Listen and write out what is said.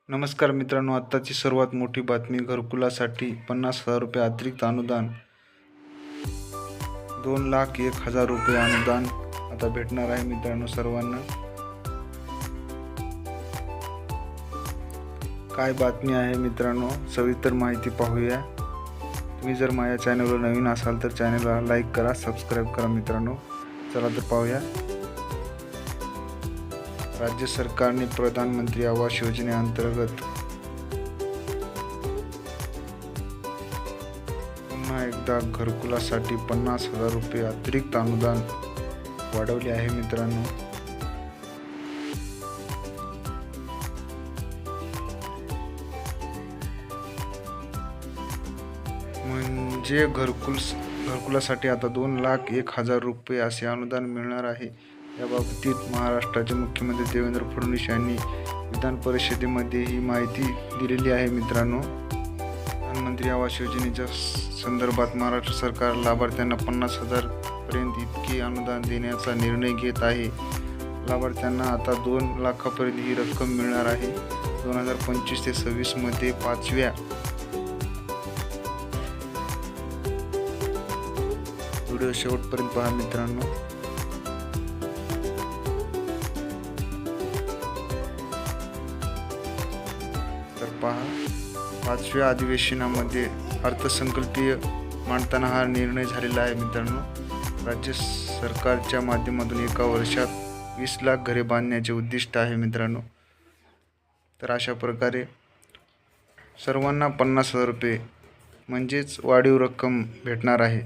नमस्कार मित्रांनो, आत्ताची सर्वात मोठी बातमी. घरकुलासाठी 50,000 रुपये अतिरिक्त अनुदान. 2,01,000 रुपये अनुदान आता भेटणार आहे मित्रांनो सर्वांना. काय बातमी आहे मित्रांनो, सविस्तर माहिती पाहूया. तुम्ही जर माझ्या चॅनलवर नवीन असाल तर चॅनलला लाईक करा, सबस्क्राईब करा मित्रांनो. चला तर पाहूया. राज्य सरकारने प्रधानमंत्री आवास योजनेअंतर्गत पुन्हा एकदा घरकुलासाठी 50,000 रुपये अतिरिक्त अनुदान वाढवले आहे मित्रांनो. म्हणजे घरकुलासाठी आता 2,01,000 रुपये असे अनुदान मिळणार आहे. याबाबतीत महाराष्ट्राचे मुख्यमंत्री देवेंद्र फडणवीस यांनी विधान परिषदेमध्ये ही माहिती दिलेली आहे मित्रांनो. प्रधानमंत्री आवास योजनेच्या संदर्भात महाराष्ट्र सरकार लाभार्थ्यांना 50,000 पर्यंत इतके अनुदान देण्याचा निर्णय घेत आहे. लाभार्थ्यांना आता 2 लाखापर्यंत ही रक्कम मिळणार आहे. 2025 ते 26 मध्ये 5व्या व्हिडिओ शेवटपर्यंत पहा मित्रांनो. तर पहा, 5व्या अधिवेशनामध्ये अर्थसंकल्पीय मांडताना हा निर्णय झालेला आहे मित्रांनो. राज्य सरकारच्या माध्यमातून एका वर्षात 20 लाख घरे बांधण्याचे उद्दिष्ट आहे मित्रांनो. तर अशा प्रकारे सर्वांना 50,000 रुपये म्हणजेच वाढीव रक्कम भेटणार आहे.